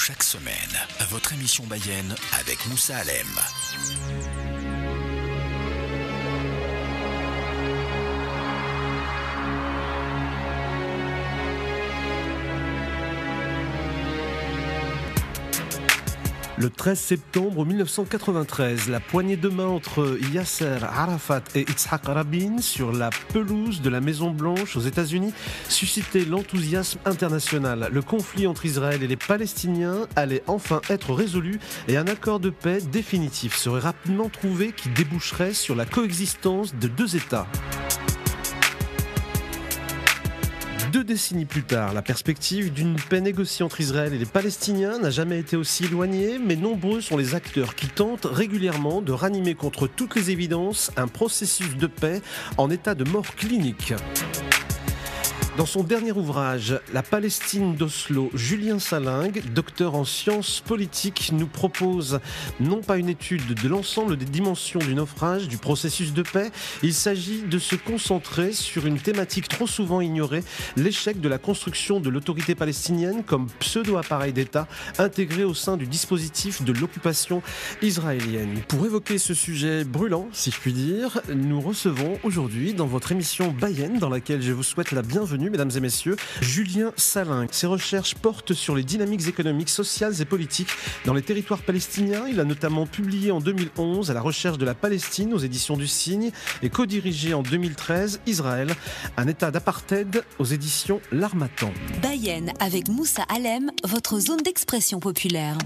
chaque semaine, votre émission Bayenne avec Moussa Alem. Le 13 septembre 1993, la poignée de main entre Yasser Arafat et Yitzhak Rabin sur la pelouse de la Maison-Blanche aux États-Unis suscitait l'enthousiasme international. Le conflit entre Israël et les Palestiniens allait enfin être résolu et un accord de paix définitif serait rapidement trouvé qui déboucherait sur la coexistence de deux États. 2 décennies plus tard, la perspective d'une paix négociée entre Israël et les Palestiniens n'a jamais été aussi éloignée, mais nombreux sont les acteurs qui tentent régulièrement de ranimer contre toutes les évidences un processus de paix en état de mort clinique. Dans son dernier ouvrage, La Palestine d'Oslo, Julien Salingue, docteur en sciences politiques, nous propose non pas une étude de l'ensemble des dimensions du naufrage, du processus de paix, il s'agit de se concentrer sur une thématique trop souvent ignorée, l'échec de la construction de l'autorité palestinienne comme pseudo-appareil d'État intégré au sein du dispositif de l'occupation israélienne. Pour évoquer ce sujet brûlant, si je puis dire, nous recevons aujourd'hui dans votre émission Bayenne, dans laquelle je vous souhaite la bienvenue, mesdames et messieurs, Julien Salingue. Ses recherches portent sur les dynamiques économiques, sociales et politiques dans les territoires palestiniens. Il a notamment publié en 2011 à la recherche de la Palestine aux éditions du Cygne et co-dirigé en 2013 Israël, un état d'apartheid aux éditions L'Harmattan. Bayenne avec Moussa Alem, votre zone d'expression populaire.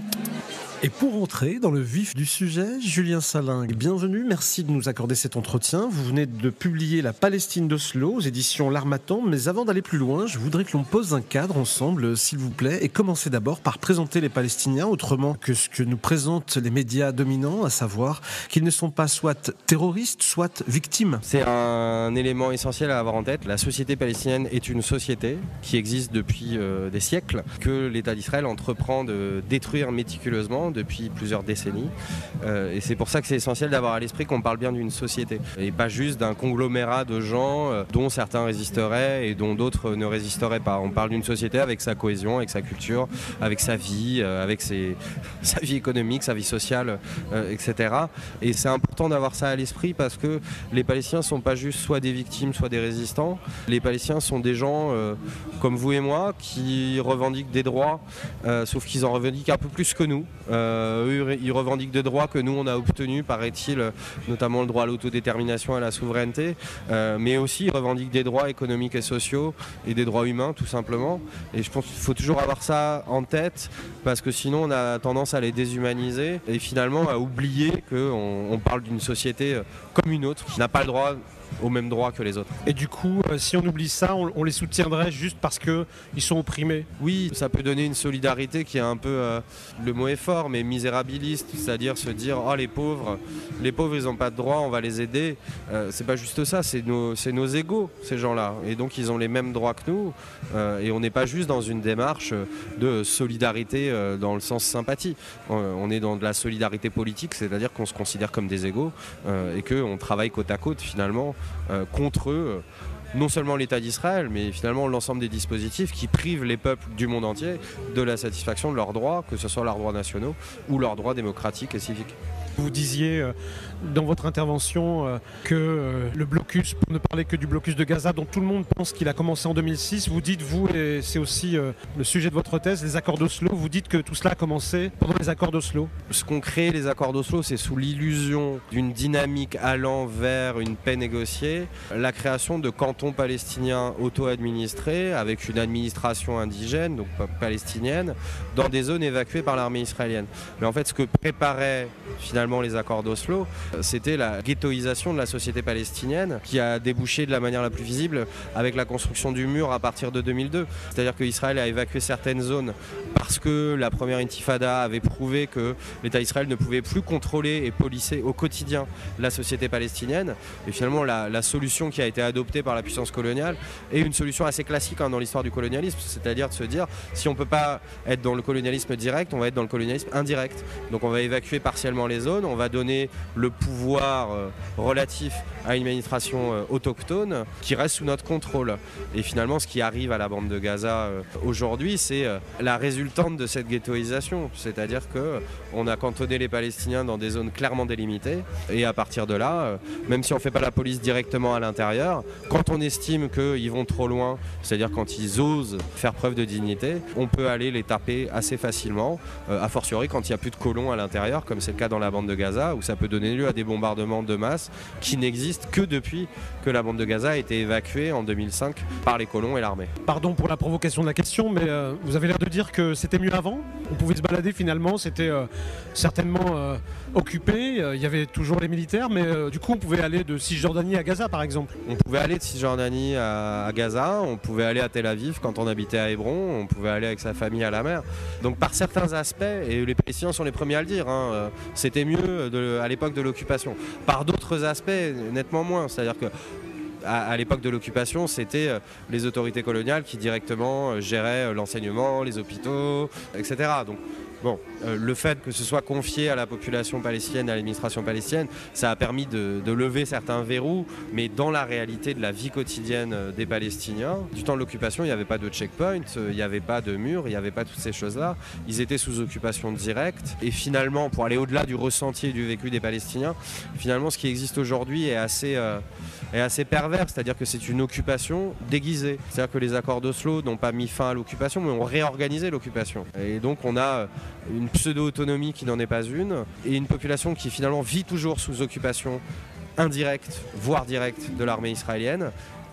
Et pour entrer dans le vif du sujet, Julien Salingue, bienvenue, merci de nous accorder cet entretien. Vous venez de publier La Palestine d'Oslo aux éditions L'Harmattan, mais avant d'aller plus loin, je voudrais que l'on pose un cadre ensemble, s'il vous plaît, et commencer d'abord par présenter les Palestiniens, autrement que ce que nous présentent les médias dominants, à savoir qu'ils ne sont pas soit terroristes, soit victimes. C'est un élément essentiel à avoir en tête. La société palestinienne est une société qui existe depuis des siècles, que l'État d'Israël entreprend de détruire méticuleusement depuis plusieurs décennies. Et c'est pour ça que c'est essentiel d'avoir à l'esprit qu'on parle bien d'une société et pas juste d'un conglomérat de gens dont certains résisteraient et dont d'autres ne résisteraient pas. On parle d'une société avec sa cohésion, avec sa culture, avec sa vie, avec sa vie économique, sa vie sociale, etc. Et c'est important d'avoir ça à l'esprit parce que les Palestiniens ne sont pas juste soit des victimes, soit des résistants. Les Palestiniens sont des gens comme vous et moi qui revendiquent des droits, sauf qu'ils en revendiquent un peu plus que nous. Eux, ils revendiquent des droits que nous on a obtenus, paraît-il, notamment le droit à l'autodétermination et à la souveraineté, mais aussi ils revendiquent des droits économiques et sociaux et des droits humains tout simplement. Et je pense qu'il faut toujours avoir ça en tête parce que sinon on a tendance à les déshumaniser et finalement à oublier qu'on parle d'une société comme une autre qui n'a pas le droit au même droit que les autres. Et du coup, si on oublie ça, on les soutiendrait juste parce qu'ils sont opprimés. Oui, ça peut donner une solidarité qui est un peu, le mot est fort, mais misérabiliste, c'est-à-dire se dire « Oh les pauvres ils n'ont pas de droit, on va les aider ». C'est pas juste ça, c'est nos égaux, ces gens-là. Et donc ils ont les mêmes droits que nous et on n'est pas juste dans une démarche de solidarité dans le sens sympathie. On est dans de la solidarité politique, c'est-à-dire qu'on se considère comme des égaux et qu'on travaille côte à côte finalement contre eux, non seulement l'État d'Israël, mais finalement l'ensemble des dispositifs qui privent les peuples du monde entier de la satisfaction de leurs droits, que ce soit leurs droits nationaux ou leurs droits démocratiques et civiques. Vous disiez dans votre intervention que le blocus, pour ne parler que du blocus de Gaza, dont tout le monde pense qu'il a commencé en 2006, vous dites, vous, et c'est aussi le sujet de votre thèse, les accords d'Oslo, vous dites que tout cela a commencé pendant les accords d'Oslo. Ce qu'ont créé les accords d'Oslo, c'est sous l'illusion d'une dynamique allant vers une paix négociée, la création de cantons palestiniens auto-administrés avec une administration indigène, donc palestinienne, dans des zones évacuées par l'armée israélienne. Mais en fait, ce que préparaient finalement les accords d'Oslo, c'était la ghettoisation de la société palestinienne qui a débouché de la manière la plus visible avec la construction du mur à partir de 2002. C'est-à-dire qu'Israël a évacué certaines zones parce que la première intifada avait prouvé que l'État d'Israël ne pouvait plus contrôler et policer au quotidien la société palestinienne. Et finalement, la solution qui a été adoptée par la puissance coloniale est une solution assez classique dans l'histoire du colonialisme, c'est-à-dire de se dire si on ne peut pas être dans le colonialisme direct, on va être dans le colonialisme indirect. Donc on va évacuer partiellement les zones, on va donner le pouvoir relatif à une administration autochtone qui reste sous notre contrôle. Et finalement, ce qui arrive à la bande de Gaza aujourd'hui, c'est la résultante résultante de cette ghettoisation. C'est-à-dire qu'on a cantonné les Palestiniens dans des zones clairement délimitées. Et à partir de là, même si on ne fait pas la police directement à l'intérieur, quand on estime qu'ils vont trop loin, c'est-à-dire quand ils osent faire preuve de dignité, on peut aller les taper assez facilement, a fortiori quand il n'y a plus de colons à l'intérieur, comme c'est le cas dans la bande de Gaza, où ça peut donner lieu à des bombardements de masse qui n'existent que depuis que la bande de Gaza a été évacuée en 2005 par les colons et l'armée. Pardon pour la provocation de la question, mais vous avez l'air de dire que c'était mieux avant. On pouvait se balader finalement, c'était certainement occupé, il y avait toujours les militaires, mais du coup on pouvait aller de Cisjordanie à Gaza par exemple. On pouvait aller de Cisjordanie à Gaza, on pouvait aller à Tel Aviv quand on habitait à Hébron, on pouvait aller avec sa famille à la mer. Donc par certains aspects, et les Palestiniens sont les premiers à le dire, c'était mieux à l'époque de l'occupation. Par d'autres aspects, nettement moins, c'est-à-dire que à l'époque de l'occupation, c'était les autorités coloniales qui directement géraient l'enseignement, les hôpitaux, etc. Donc, bon, le fait que ce soit confié à la population palestinienne, à l'administration palestinienne, ça a permis de lever certains verrous, mais dans la réalité de la vie quotidienne des Palestiniens, du temps de l'occupation, il n'y avait pas de checkpoint, il n'y avait pas de mur, il n'y avait pas toutes ces choses-là. Ils étaient sous occupation directe. Et finalement, pour aller au-delà du ressenti et du vécu des Palestiniens, finalement, ce qui existe aujourd'hui est assez pervers, c'est-à-dire que c'est une occupation déguisée. C'est-à-dire que les accords d'Oslo n'ont pas mis fin à l'occupation, mais ont réorganisé l'occupation. Et donc on a une pseudo-autonomie qui n'en est pas une, et une population qui finalement vit toujours sous occupation indirecte, voire directe, de l'armée israélienne,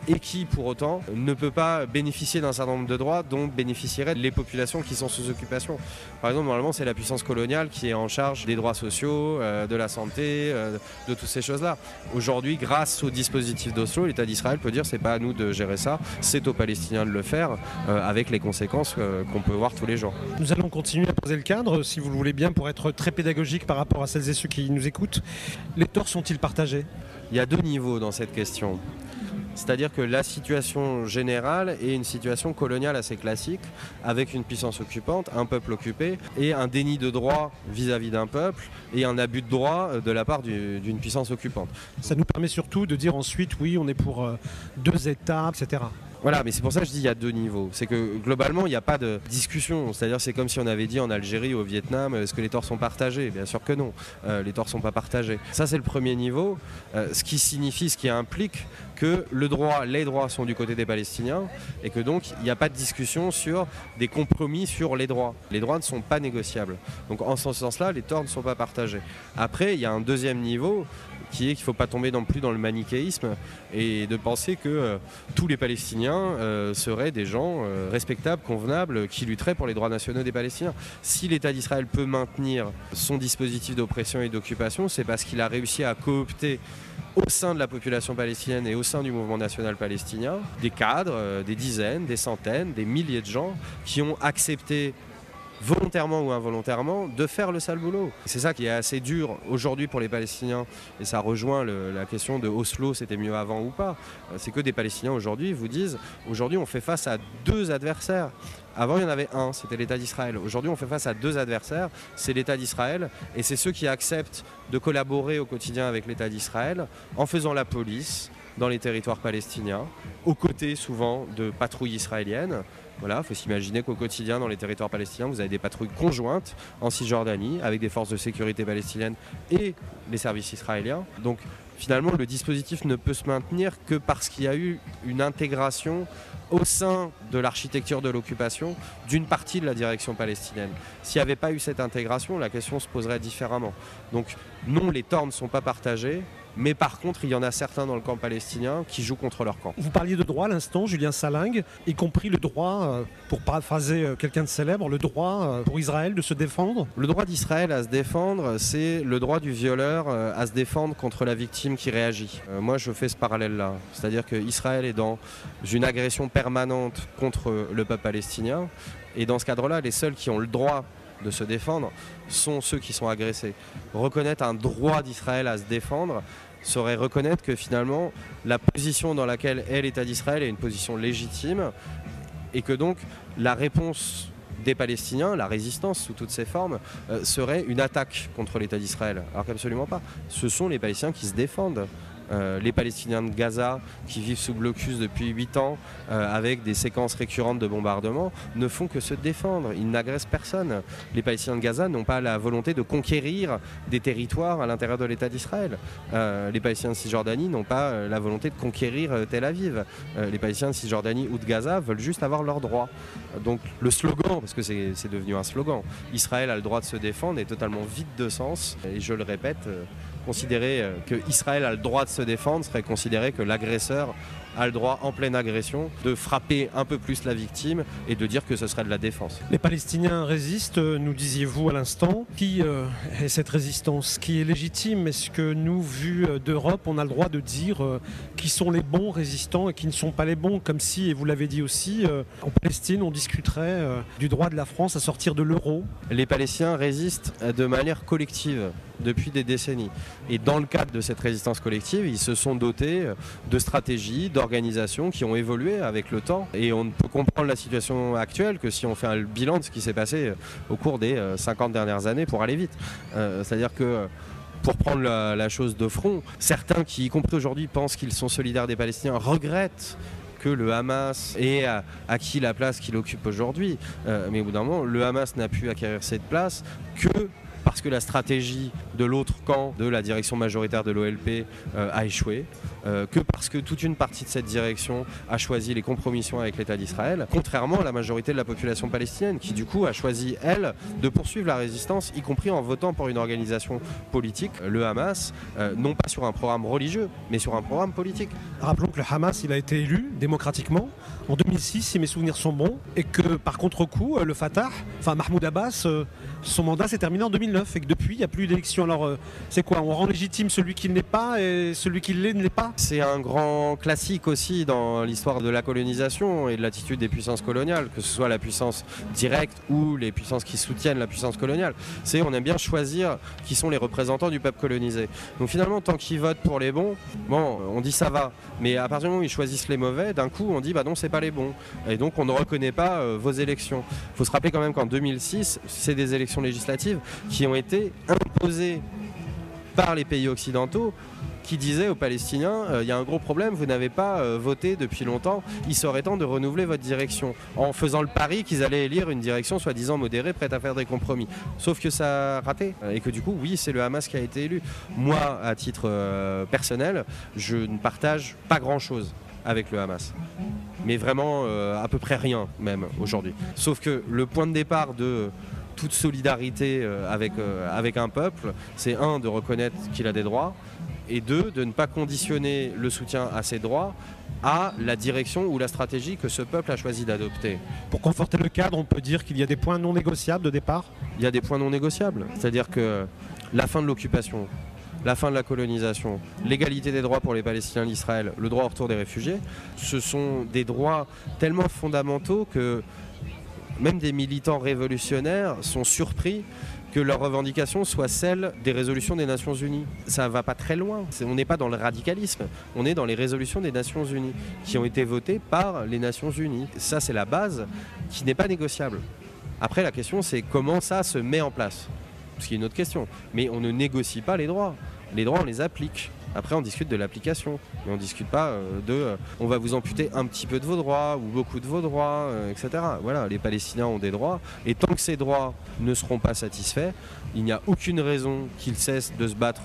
et qui, pour autant, ne peut pas bénéficier d'un certain nombre de droits dont bénéficieraient les populations qui sont sous occupation. Par exemple, normalement, c'est la puissance coloniale qui est en charge des droits sociaux, de la santé, de toutes ces choses-là. Aujourd'hui, grâce au dispositif d'Oslo, l'État d'Israël peut dire c'est pas à nous de gérer ça, c'est aux Palestiniens de le faire, avec les conséquences qu'on peut voir tous les jours. Nous allons continuer à poser le cadre, si vous le voulez bien, pour être très pédagogique par rapport à celles et ceux qui nous écoutent. Les torts sont-ils partagés ? Il y a deux niveaux dans cette question. C'est-à-dire que la situation générale est une situation coloniale assez classique, avec une puissance occupante, un peuple occupé, et un déni de droit vis-à-vis d'un peuple, et un abus de droit de la part d'une puissance occupante. Ça nous permet surtout de dire ensuite, oui, on est pour deux États, etc. Voilà, mais c'est pour ça que je dis qu'il y a deux niveaux. C'est que globalement, il n'y a pas de discussion. C'est-à-dire c'est comme si on avait dit en Algérie ou au Vietnam, est-ce que les torts sont partagés ? Bien sûr que non, les torts ne sont pas partagés. Ça, c'est le premier niveau, ce qui implique que les droits sont du côté des Palestiniens et que donc il n'y a pas de discussion sur des compromis sur les droits. Les droits ne sont pas négociables. Donc en ce sens-là, les torts ne sont pas partagés. Après, il y a un deuxième niveau qui est qu'il ne faut pas tomber non plus dans le manichéisme et de penser que tous les Palestiniens seraient des gens respectables, convenables, qui lutteraient pour les droits nationaux des Palestiniens. Si l'État d'Israël peut maintenir son dispositif d'oppression et d'occupation, c'est parce qu'il a réussi à coopter au sein de la population palestinienne et au sein du mouvement national palestinien des cadres, des dizaines, des centaines, des milliers de gens qui ont accepté volontairement ou involontairement, de faire le sale boulot. C'est ça qui est assez dur aujourd'hui pour les Palestiniens, et ça rejoint la question de Oslo, c'était mieux avant ou pas. C'est que des Palestiniens aujourd'hui vous disent, aujourd'hui on fait face à deux adversaires. Avant il y en avait un, c'était l'État d'Israël. Aujourd'hui on fait face à deux adversaires, c'est l'État d'Israël, et c'est ceux qui acceptent de collaborer au quotidien avec l'État d'Israël en faisant la police dans les territoires palestiniens, aux côtés souvent de patrouilles israéliennes. Voilà, il faut s'imaginer qu'au quotidien, dans les territoires palestiniens, vous avez des patrouilles conjointes en Cisjordanie avec des forces de sécurité palestiniennes et les services israéliens. Donc finalement, le dispositif ne peut se maintenir que parce qu'il y a eu une intégration au sein de l'architecture de l'occupation d'une partie de la direction palestinienne. S'il n'y avait pas eu cette intégration, la question se poserait différemment. Donc non, les torts ne sont pas partagés. Mais par contre, il y en a certains dans le camp palestinien qui jouent contre leur camp. Vous parliez de droit à l'instant, Julien Salingue, y compris le droit, pour paraphraser quelqu'un de célèbre, le droit pour Israël de se défendre. Le droit d'Israël à se défendre, c'est le droit du violeur à se défendre contre la victime qui réagit. Moi, je fais ce parallèle-là. C'est-à-dire qu'Israël est dans une agression permanente contre le peuple palestinien. Et dans ce cadre-là, les seuls qui ont le droit de se défendre sont ceux qui sont agressés. Reconnaître un droit d'Israël à se défendre serait reconnaître que finalement la position dans laquelle est l'État d'Israël est une position légitime et que donc la réponse des Palestiniens, la résistance sous toutes ses formes, serait une attaque contre l'État d'Israël. Alors qu'absolument pas. Ce sont les Palestiniens qui se défendent Les Palestiniens de Gaza, qui vivent sous blocus depuis 8 ans, avec des séquences récurrentes de bombardements, ne font que se défendre. Ils n'agressent personne. Les Palestiniens de Gaza n'ont pas la volonté de conquérir des territoires à l'intérieur de l'État d'Israël. Les Palestiniens de Cisjordanie n'ont pas la volonté de conquérir Tel Aviv. Les Palestiniens de Cisjordanie ou de Gaza veulent juste avoir leurs droits. Donc le slogan, parce que c'est devenu un slogan, Israël a le droit de se défendre, est totalement vide de sens. Et je le répète, considérer que Israël a le droit de se défendre serait considérer que l'agresseur a le droit, en pleine agression, de frapper un peu plus la victime et de dire que ce serait de la défense. Les Palestiniens résistent, nous disiez-vous à l'instant. Qui est cette résistance? Qui est légitime? Est-ce que nous, vu d'Europe, on a le droit de dire qui sont les bons résistants et qui ne sont pas les bons? Comme si, et vous l'avez dit aussi, en Palestine, on discuterait du droit de la France à sortir de l'euro. Les Palestiniens résistent de manière collective depuis des décennies. Et dans le cadre de cette résistance collective, ils se sont dotés de stratégies, d'organisations qui ont évolué avec le temps. Et on ne peut comprendre la situation actuelle que si on fait un bilan de ce qui s'est passé au cours des 50 dernières années pour aller vite. C'est-à-dire que pour prendre la chose de front, certains qui, y compris aujourd'hui, pensent qu'ils sont solidaires des Palestiniens, regrettent que le Hamas ait acquis la place qu'il occupe aujourd'hui. Mais au bout d'un moment, le Hamas n'a pu acquérir cette place que parce que la stratégie de l'autre camp, de la direction majoritaire de l'OLP, a échoué, que parce que toute une partie de cette direction a choisi les compromissions avec l'État d'Israël, contrairement à la majorité de la population palestinienne, qui du coup a choisi, elle, de poursuivre la résistance, y compris en votant pour une organisation politique, le Hamas, non pas sur un programme religieux, mais sur un programme politique. Rappelons que le Hamas, il a été élu démocratiquement en 2006, si mes souvenirs sont bons, et que par contre-coup, le Fatah, enfin Mahmoud Abbas, son mandat s'est terminé en 2009, et que depuis, il n'y a plus d'élection. Alors, c'est quoi? On rend légitime celui qui ne l'est pas, et celui qui l'est ne l'est pas? C'est un grand classique aussi dans l'histoire de la colonisation et de l'attitude des puissances coloniales, que ce soit la puissance directe ou les puissances qui soutiennent la puissance coloniale. On aime bien choisir qui sont les représentants du peuple colonisé. Donc finalement, tant qu'ils votent pour les bons, bon, on dit ça va. Mais à partir du moment où ils choisissent les mauvais, d'un coup, on dit bah non, c'est pas les bons. Et donc on ne reconnaît pas vos élections. Il faut se rappeler quand même qu'en 2006, c'est des élections législatives qui ont été imposées par les pays occidentaux, qui disait aux Palestiniens il y a un gros problème, vous n'avez pas voté depuis longtemps, il serait temps de renouveler votre direction, en faisant le pari qu'ils allaient élire une direction soi-disant modérée, prête à faire des compromis. Sauf que ça a raté, et que du coup, oui, c'est le Hamas qui a été élu. Moi, à titre personnel, je ne partage pas grand-chose avec le Hamas. Mais vraiment, à peu près rien, même, aujourd'hui. Sauf que le point de départ de toute solidarité avec un peuple, c'est un, de reconnaître qu'il a des droits, et deux, de ne pas conditionner le soutien à ses droits à la direction ou la stratégie que ce peuple a choisi d'adopter. Pour conforter le cadre, on peut dire qu'il y a des points non négociables de départ? Il y a des points non négociables, c'est-à-dire que la fin de l'occupation, la fin de la colonisation, l'égalité des droits pour les Palestiniens d'Israël, le droit au retour des réfugiés, ce sont des droits tellement fondamentaux que même des militants révolutionnaires sont surpris que leurs revendications soient celles des résolutions des Nations Unies. Ça ne va pas très loin. On n'est pas dans le radicalisme, on est dans les résolutions des Nations Unies qui ont été votées par les Nations Unies. Ça, c'est la base qui n'est pas négociable. Après, la question, c'est comment ça se met en place. Ce qui est une autre question. Mais on ne négocie pas les droits. Les droits, on les applique. Après, on discute de l'application, mais on ne discute pas on va vous amputer un petit peu de vos droits ou beaucoup de vos droits, etc. Voilà, les Palestiniens ont des droits, et tant que ces droits ne seront pas satisfaits, il n'y a aucune raison qu'ils cessent de se battre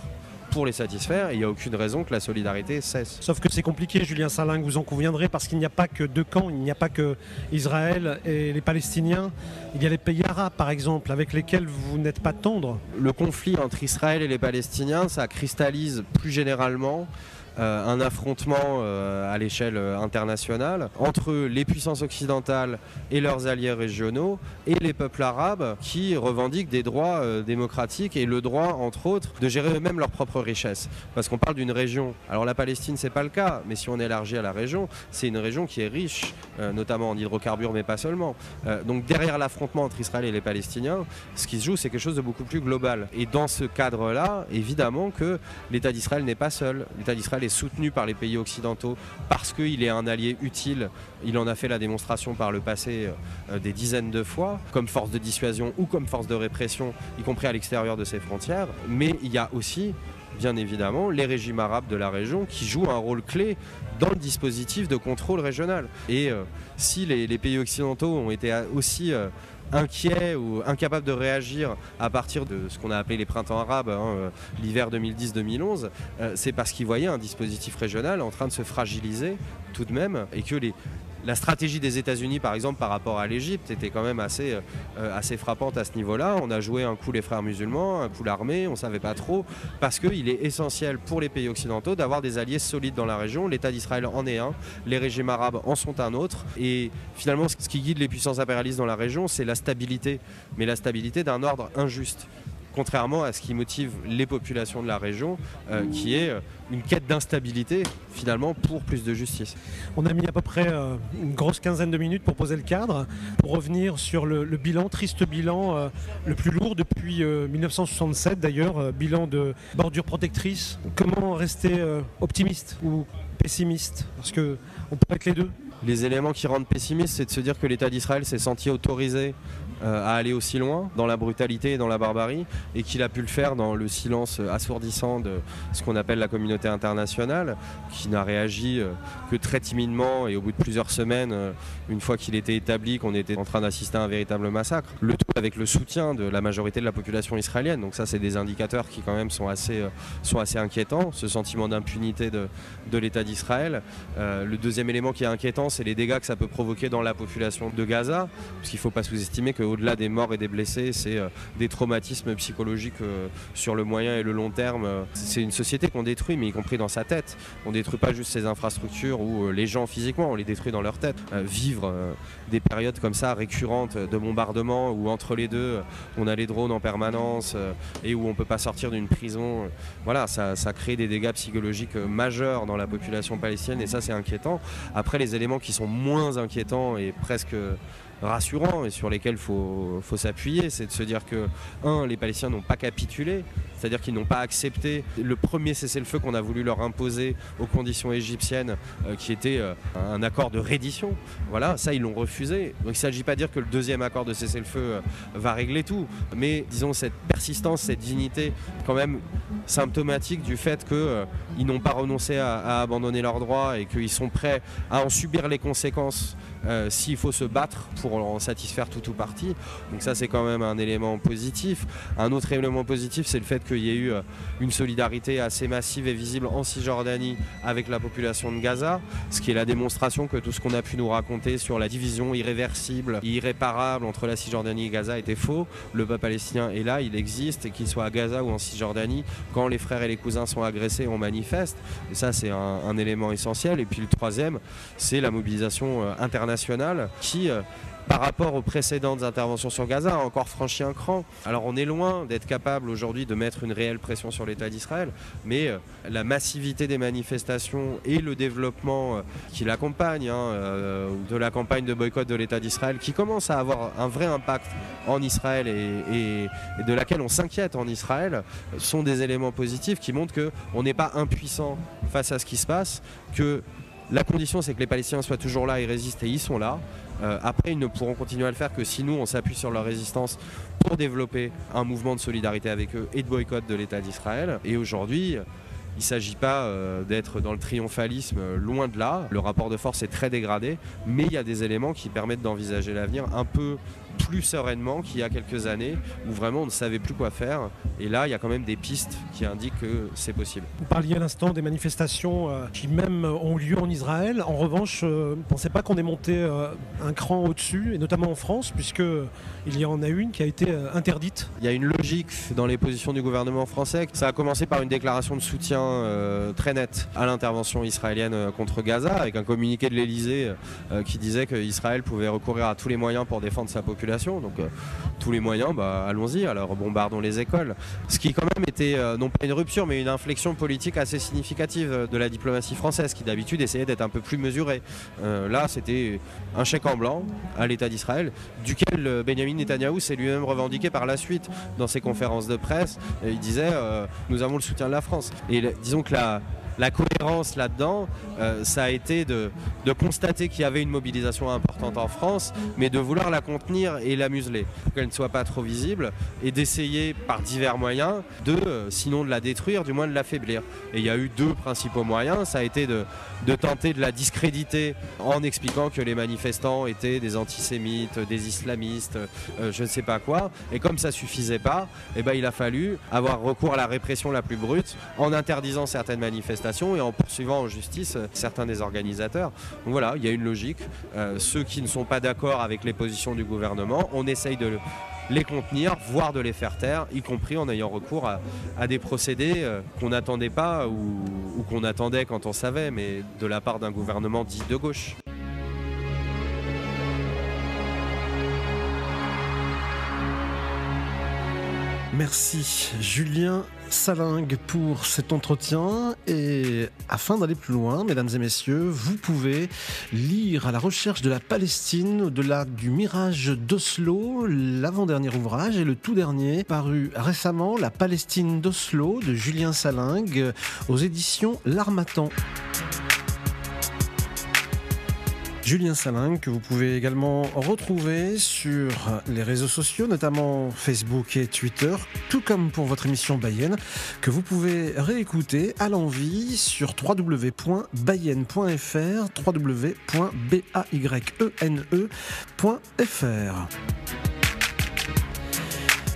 pour les satisfaire, et il n'y a aucune raison que la solidarité cesse. Sauf que c'est compliqué, Julien Salingue, vous en conviendrez, parce qu'il n'y a pas que deux camps, il n'y a pas que Israël et les Palestiniens, il y a les pays arabes par exemple, avec lesquels vous n'êtes pas tendre. Le conflit entre Israël et les Palestiniens, ça cristallise plus généralement un affrontement à l'échelle internationale entre les puissances occidentales et leurs alliés régionaux et les peuples arabes qui revendiquent des droits démocratiques et le droit, entre autres, de gérer eux-mêmes leurs propres richesses. Parce qu'on parle d'une région. Alors la Palestine, c'est pas le cas, mais si on élargit à la région, c'est une région qui est riche, notamment en hydrocarbures, mais pas seulement. Donc derrière l'affrontement entre Israël et les Palestiniens, ce qui se joue, c'est quelque chose de beaucoup plus global. Et dans ce cadre-là, évidemment que l'État d'Israël n'est pas seul. L'État d'Israël est soutenu par les pays occidentaux parce qu'il est un allié utile. Il en a fait la démonstration par le passé des dizaines de fois, comme force de dissuasion ou comme force de répression, y compris à l'extérieur de ses frontières. Mais il y a aussi bien évidemment, les régimes arabes de la région qui jouent un rôle clé dans le dispositif de contrôle régional. Et si les pays occidentaux ont été aussi inquiets ou incapables de réagir à partir de ce qu'on a appelé les printemps arabes, l'hiver 2010-2011, c'est parce qu'ils voyaient un dispositif régional en train de se fragiliser tout de même, et que la stratégie des États-Unis, par exemple, par rapport à l'Égypte, était quand même assez frappante à ce niveau-là. On a joué un coup les frères musulmans, un coup l'armée, on ne savait pas trop, parce qu'il est essentiel pour les pays occidentaux d'avoir des alliés solides dans la région. L'État d'Israël en est un, les régimes arabes en sont un autre. Et finalement, ce qui guide les puissances impérialistes dans la région, c'est la stabilité, mais la stabilité d'un ordre injuste. Contrairement à ce qui motive les populations de la région, qui est une quête d'instabilité, finalement, pour plus de justice. On a mis à peu près une grosse quinzaine de minutes pour poser le cadre, pour revenir sur le bilan, triste bilan, le plus lourd depuis 1967 d'ailleurs, bilan de bordure protectrice. Comment rester optimiste ou pessimiste? Parce qu'on peut être les deux. Les éléments qui rendent pessimiste, c'est de se dire que l'État d'Israël s'est senti autorisé à aller aussi loin dans la brutalité et dans la barbarie, et qu'il a pu le faire dans le silence assourdissant de ce qu'on appelle la communauté internationale, qui n'a réagi que très timidement, et au bout de plusieurs semaines, une fois qu'il était établi qu'on était en train d'assister à un véritable massacre, le tout avec le soutien de la majorité de la population israélienne. Donc ça, c'est des indicateurs qui quand même sont assez inquiétants, ce sentiment d'impunité de l'État d'Israël. Le deuxième élément qui est inquiétant, c'est les dégâts que ça peut provoquer dans la population de Gaza, parce qu'il ne faut pas sous-estimer qu'au-delà des morts et des blessés, c'est des traumatismes psychologiques sur le moyen et le long terme. C'est une société qu'on détruit, mais y compris dans sa tête. On ne détruit pas juste ses infrastructures ou les gens physiquement, on les détruit dans leur tête. Vivre des périodes comme ça, récurrentes, de bombardement, où entre les deux, on a les drones en permanence et où on ne peut pas sortir d'une prison, voilà, ça crée des dégâts psychologiques majeurs dans la population palestinienne, et ça, c'est inquiétant. Après, les éléments qui sont moins inquiétants et presque rassurants et sur lesquels il faut s'appuyer, c'est de se dire que, les Palestiniens n'ont pas capitulé, c'est-à-dire qu'ils n'ont pas accepté le premier cessez-le-feu qu'on a voulu leur imposer aux conditions égyptiennes, qui était un accord de reddition. Voilà, ça, ils l'ont refusé. Donc il ne s'agit pas de dire que le deuxième accord de cessez-le-feu va régler tout, mais disons cette persistance, cette dignité, quand même symptomatique du fait qu'ils n'ont pas renoncé à abandonner leurs droits et qu'ils sont prêts à en subir les conséquences s'il faut se battre pour en satisfaire tout ou partie. Donc ça, c'est quand même un élément positif. Un autre élément positif, c'est le fait qu'il y ait eu une solidarité assez massive et visible en Cisjordanie avec la population de Gaza, ce qui est la démonstration que tout ce qu'on a pu nous raconter sur la division irréversible et irréparable entre la Cisjordanie et Gaza était faux. Le peuple palestinien est là, il existe, et qu'il soit à Gaza ou en Cisjordanie, quand les frères et les cousins sont agressés, on manifeste. Et ça, c'est un élément essentiel. Et puis le troisième, c'est la mobilisation internationale qui, par rapport aux précédentes interventions sur Gaza, a encore franchi un cran. Alors on est loin d'être capable aujourd'hui de mettre une réelle pression sur l'État d'Israël, mais la massivité des manifestations et le développement qui l'accompagne, de la campagne de boycott de l'État d'Israël, qui commence à avoir un vrai impact en Israël et de laquelle on s'inquiète en Israël, sont des éléments positifs qui montrent qu'on n'est pas impuissant face à ce qui se passe, que la condition, c'est que les Palestiniens soient toujours là et résistent, et ils sont là. Après, ils ne pourront continuer à le faire que si nous, on s'appuie sur leur résistance pour développer un mouvement de solidarité avec eux et de boycott de l'État d'Israël. Et aujourd'hui, il ne s'agit pas d'être dans le triomphalisme, loin de là. Le rapport de force est très dégradé, mais il y a des éléments qui permettent d'envisager l'avenir un peu plus sereinement qu'il y a quelques années, où vraiment on ne savait plus quoi faire. Et là, il y a quand même des pistes qui indiquent que c'est possible. Vous parliez à l'instant des manifestations qui même ont lieu en Israël. En revanche, ne pensez pas qu'on est monté un cran au-dessus, et notamment en France, puisqu'il y en a une qui a été interdite. Il y a une logique dans les positions du gouvernement français. Ça a commencé par une déclaration de soutien très nette à l'intervention israélienne contre Gaza, avec un communiqué de l'Elysée qui disait qu'Israël pouvait recourir à tous les moyens pour défendre sa population. Donc tous les moyens, allons-y, alors bombardons les écoles. Ce qui quand même était non pas une rupture, mais une inflexion politique assez significative de la diplomatie française, qui d'habitude essayait d'être un peu plus mesurée. Là, c'était un chèque en blanc à l'État d'Israël, duquel Benjamin Netanyahou s'est lui-même revendiqué par la suite dans ses conférences de presse. Il disait nous avons le soutien de la France. Et disons que la cohérence là-dedans, ça a été de constater qu'il y avait une mobilisation importante en France, mais de vouloir la contenir et la museler, pour qu'elle ne soit pas trop visible, et d'essayer par divers moyens sinon de la détruire, du moins de l'affaiblir. Et il y a eu 2 principaux moyens, ça a été de tenter de la discréditer en expliquant que les manifestants étaient des antisémites, des islamistes, je ne sais pas quoi. Et comme ça suffisait pas, il a fallu avoir recours à la répression la plus brute en interdisant certaines manifestations et en poursuivant en justice certains des organisateurs. Donc voilà, il y a une logique. Ceux qui ne sont pas d'accord avec les positions du gouvernement, on essaye de les contenir, voire de les faire taire, y compris en ayant recours à des procédés qu'on n'attendait pas ou qu'on attendait quand on savait, mais de la part d'un gouvernement dit de gauche. Merci Julien Salingue pour cet entretien, et afin d'aller plus loin, mesdames et messieurs, vous pouvez lire À la recherche de la Palestine au-delà du mirage d'Oslo, l'avant-dernier ouvrage et le tout dernier paru récemment, La Palestine d'Oslo de Julien Salingue aux éditions L'Harmattan. Julien Salingue, que vous pouvez également retrouver sur les réseaux sociaux, notamment Facebook et Twitter, tout comme pour votre émission Bayenne, que vous pouvez réécouter à l'envi sur www.bayenne.fr, www.bayene.fr.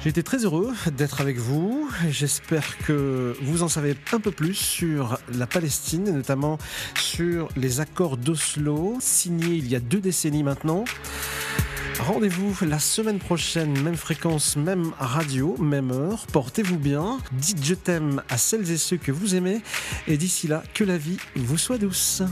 J'ai été très heureux d'être avec vous. J'espère que vous en savez un peu plus sur la Palestine, et notamment sur les accords d'Oslo, signés il y a 2 décennies maintenant. Rendez-vous la semaine prochaine, même fréquence, même radio, même heure. Portez-vous bien, dites je t'aime à celles et ceux que vous aimez, et d'ici là, que la vie vous soit douce.